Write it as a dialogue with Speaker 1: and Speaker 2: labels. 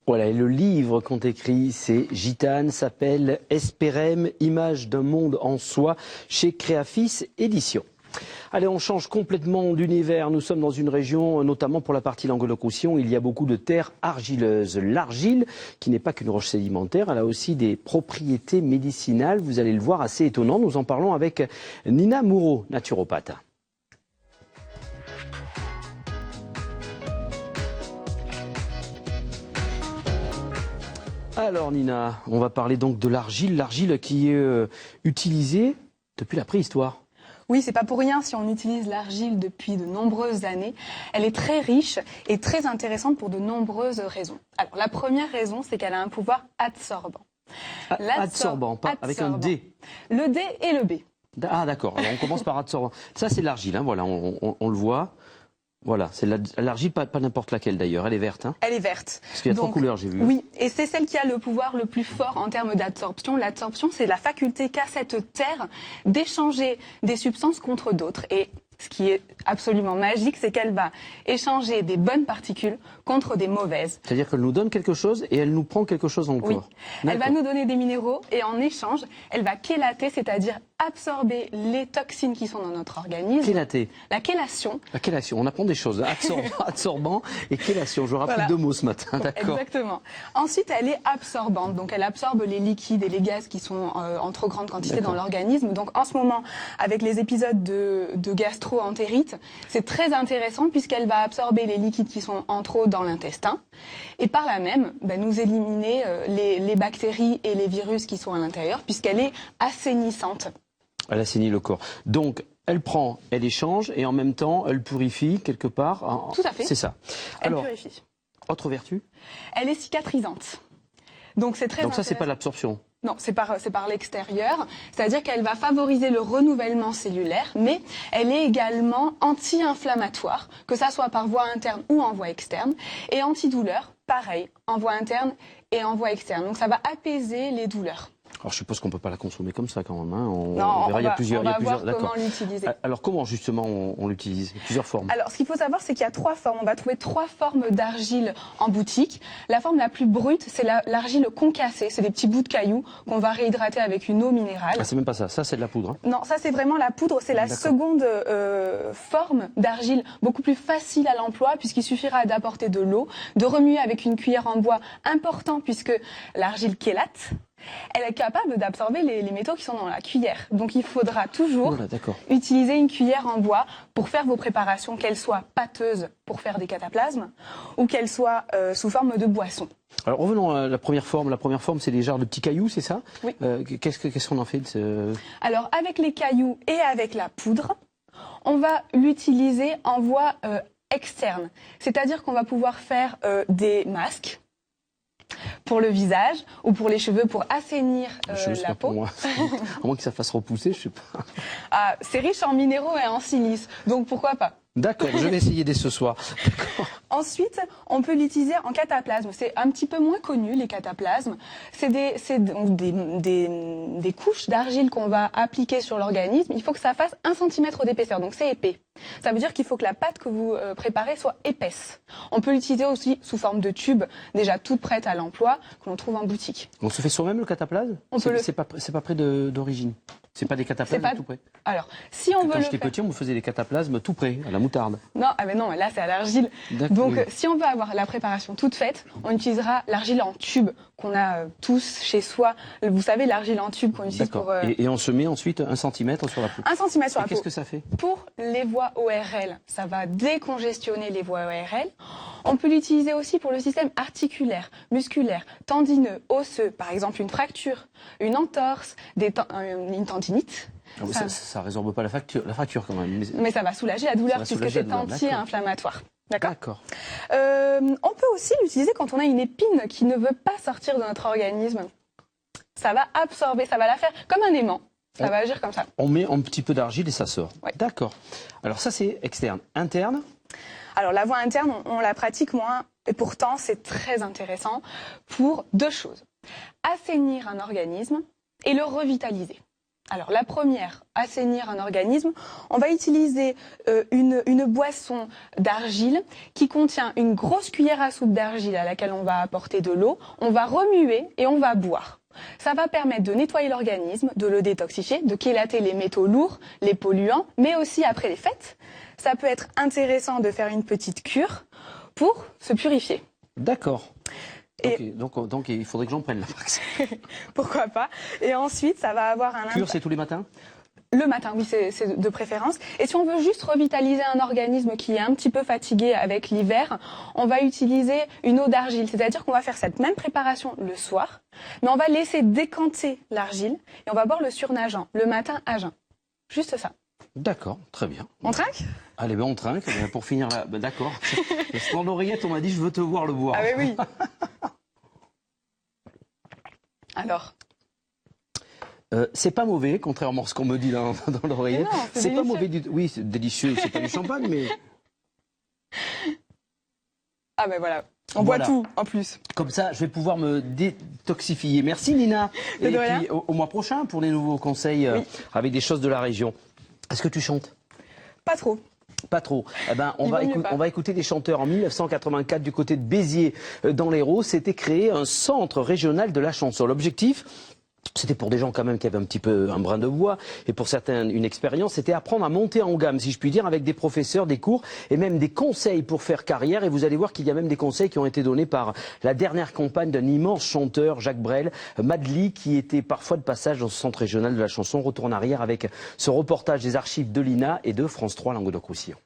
Speaker 1: Voilà, et le livre qu'ont écrit ces gitanes s'appelle Esperem, image d'un monde en soi, chez Créafis Éditions. Allez, on change complètement d'univers. Nous sommes dans une région, notamment pour la partie Languedoc-Roussillon, il y a beaucoup de terres argileuses. L'argile, qui n'est pas qu'une roche sédimentaire, elle a aussi des propriétés médicinales, vous allez le voir, assez étonnant. Nous en parlons avec Nina Moureau, naturopathe. Alors Nina, on va parler donc de l'argile qui est utilisée depuis la préhistoire.
Speaker 2: Oui, c'est pas pour rien si on utilise l'argile depuis de nombreuses années. Elle est très riche et très intéressante pour de nombreuses raisons. Alors la première raison, c'est qu'elle a un pouvoir adsorbant.
Speaker 1: Adsorbant, pas avec un D.
Speaker 2: Le D et le B.
Speaker 1: Ah d'accord, alors on commence par adsorbant. Ça c'est l'argile, hein, voilà, on le voit. Voilà, c'est l'argile, pas n'importe laquelle d'ailleurs, elle est verte. Hein.
Speaker 2: Elle est verte.
Speaker 1: Parce qu'il y a trois couleurs, j'ai vu.
Speaker 2: Oui, et c'est celle qui a le pouvoir le plus fort en termes d'absorption. L'absorption, c'est la faculté qu'a cette terre d'échanger des substances contre d'autres. Et ce qui est absolument magique, c'est qu'elle va échanger des bonnes particules contre des mauvaises.
Speaker 1: C'est-à-dire qu'elle nous donne quelque chose et elle nous prend quelque chose encore.
Speaker 2: Oui, elle va nous donner des minéraux et en échange, elle va chélater, c'est-à-dire absorber les toxines qui sont dans notre organisme.
Speaker 1: Chélater.
Speaker 2: La chélation.
Speaker 1: La chélation, on apprend des choses. Adsorbant et chélation. Je vous rappelle deux mots ce matin, d'accord.
Speaker 2: Exactement. Ensuite, elle est absorbante. Donc, elle absorbe les liquides et les gaz qui sont en trop grande quantité dans l'organisme. Donc, en ce moment, avec les épisodes de gastro-entérite, c'est très intéressant puisqu'elle va absorber les liquides qui sont en trop dans l'intestin et par là même nous éliminer les bactéries et les virus qui sont à l'intérieur puisqu'elle est assainissante.
Speaker 1: Elle assainit le corps. Donc, elle prend, elle échange et en même temps, elle purifie quelque part.
Speaker 2: Tout à fait.
Speaker 1: C'est ça.
Speaker 2: Elle purifie.
Speaker 1: Autre vertu ?
Speaker 2: Elle est cicatrisante. Donc, c'est très intéressant.
Speaker 1: Ça, c'est pas l'absorption.
Speaker 2: Non, c'est par l'extérieur. C'est-à-dire qu'elle va favoriser le renouvellement cellulaire, mais elle est également anti-inflammatoire, que ça soit par voie interne ou en voie externe. Et antidouleur, pareil, en voie interne et en voie externe. Donc, ça va apaiser les douleurs.
Speaker 1: Alors je suppose qu'on ne peut pas la consommer comme ça quand même. Hein.
Speaker 2: On va voir comment l'utiliser.
Speaker 1: Alors comment justement on l'utilise? Il y a plusieurs formes.
Speaker 2: Alors ce qu'il faut savoir, c'est qu'il y a trois formes. On va trouver trois formes d'argile en boutique. La forme la plus brute, c'est l'argile concassée. C'est des petits bouts de cailloux qu'on va réhydrater avec une eau minérale.
Speaker 1: Ah, c'est même pas ça. Ça c'est de la poudre. Hein.
Speaker 2: Non, ça c'est vraiment la poudre. C'est la seconde forme d'argile, beaucoup plus facile à l'emploi puisqu'il suffira d'apporter de l'eau, de remuer avec une cuillère en bois important puisque l'argile chélate. Elle est capable d'absorber les métaux qui sont dans la cuillère. Donc il faudra toujours utiliser une cuillère en bois pour faire vos préparations, qu'elles soient pâteuses pour faire des cataplasmes ou qu'elles soient sous forme de boisson.
Speaker 1: Alors revenons à la première forme. La première forme, c'est les jarres de petits cailloux, c'est ça?
Speaker 2: Oui.
Speaker 1: Qu'est-ce qu'on en fait
Speaker 2: Alors avec les cailloux et avec la poudre, on va l'utiliser en voie externe. C'est-à-dire qu'on va pouvoir faire des masques pour le visage ou pour les cheveux pour assainir la peau.
Speaker 1: Moi. À moins que ça fasse repousser, je sais pas.
Speaker 2: Ah, c'est riche en minéraux et en silice, donc pourquoi pas.
Speaker 1: D'accord, je vais essayer dès ce soir.
Speaker 2: Ensuite, on peut l'utiliser en cataplasme. C'est un petit peu moins connu, les cataplasmes. C'est des couches d'argile qu'on va appliquer sur l'organisme. Il faut que ça fasse 1 cm d'épaisseur, donc c'est épais. Ça veut dire qu'il faut que la pâte que vous préparez soit épaisse. On peut l'utiliser aussi sous forme de tube, déjà toute prête à l'emploi, que l'on trouve en boutique.
Speaker 1: On se fait soi-même le cataplasme? C'est pas près d'origine. C'est pas des cataplasmes tout près.
Speaker 2: Alors, si on veut
Speaker 1: Quand j'étais petit, on me faisait des cataplasmes tout près, à la moutarde.
Speaker 2: Non, mais non, là c'est à l'argile. Donc, si on veut avoir la préparation toute faite, on utilisera l'argile en tube qu'on a tous chez soi. Vous savez, l'argile en tube qu'on utilise pour...
Speaker 1: Et on se met ensuite 1 cm sur la peau.
Speaker 2: 1 cm sur la peau.
Speaker 1: Qu'est-ce que ça fait?
Speaker 2: Pour les voies ORL, ça va décongestionner les voies ORL. On peut l'utiliser aussi pour le système articulaire, musculaire, tendineux, osseux. Par exemple, une fracture, une entorse, une tendinite.
Speaker 1: Ça résorbe pas la fracture quand même.
Speaker 2: Mais ça va soulager la douleur puisque c'est anti-inflammatoire. D'accord. On peut aussi l'utiliser quand on a une épine qui ne veut pas sortir de notre organisme. Ça va absorber, ça va la faire comme un aimant. Ça va agir comme ça.
Speaker 1: On met un petit peu d'argile et ça sort.
Speaker 2: Ouais.
Speaker 1: D'accord. Alors ça c'est externe. Interne?
Speaker 2: Alors la voie interne, on la pratique moins et pourtant c'est très intéressant pour deux choses. Assainir un organisme et le revitaliser. Alors la première, assainir un organisme, on va utiliser une boisson d'argile qui contient une grosse cuillère à soupe d'argile à laquelle on va apporter de l'eau, on va remuer et on va boire. Ça va permettre de nettoyer l'organisme, de le détoxifier, de chélater les métaux lourds, les polluants, mais aussi après les fêtes. Ça peut être intéressant de faire une petite cure pour se purifier.
Speaker 1: D'accord. Donc il faudrait que j'en prenne là.
Speaker 2: Pourquoi pas. Et ensuite, ça va avoir un impact.
Speaker 1: Cure, c'est tous les matins?
Speaker 2: Le matin, oui, c'est de préférence. Et si on veut juste revitaliser un organisme qui est un petit peu fatigué avec l'hiver, on va utiliser une eau d'argile. C'est-à-dire qu'on va faire cette même préparation le soir, mais on va laisser décanter l'argile et on va boire le surnageant, le matin à jeun. Juste ça.
Speaker 1: D'accord, très bien.
Speaker 2: On trinque?
Speaker 1: Allez, ben on trinque. Pour finir là, ben d'accord. Dans l'oreillette, on m'a dit je veux te voir le boire.
Speaker 2: Ah oui, oui. Alors
Speaker 1: c'est pas mauvais, contrairement à ce qu'on me dit là dans l'oreillette. C'est pas mauvais du tout. Oui, c'est délicieux, c'est pas du champagne, mais.
Speaker 2: Ah ben voilà, on boit tout en plus.
Speaker 1: Comme ça, je vais pouvoir me détoxifier. Merci Nina. Et puis au mois prochain pour les nouveaux conseils avec des choses de la région. Est-ce que tu chantes?
Speaker 2: Pas trop.
Speaker 1: Pas trop. Eh ben, on va écouter des chanteurs. En 1984, du côté de Béziers, dans l'Hérault, s'était créé un centre régional de la chanson. L'objectif, c'était pour des gens quand même qui avaient un petit peu un brin de bois et pour certains une expérience, c'était apprendre à monter en gamme, si je puis dire, avec des professeurs, des cours et même des conseils pour faire carrière. Et vous allez voir qu'il y a même des conseils qui ont été donnés par la dernière compagne d'un immense chanteur, Jacques Brel, Madly, qui était parfois de passage dans ce centre régional de la chanson. Retour en arrière avec ce reportage des archives de l'INA et de France 3 Languedoc-Roussillon.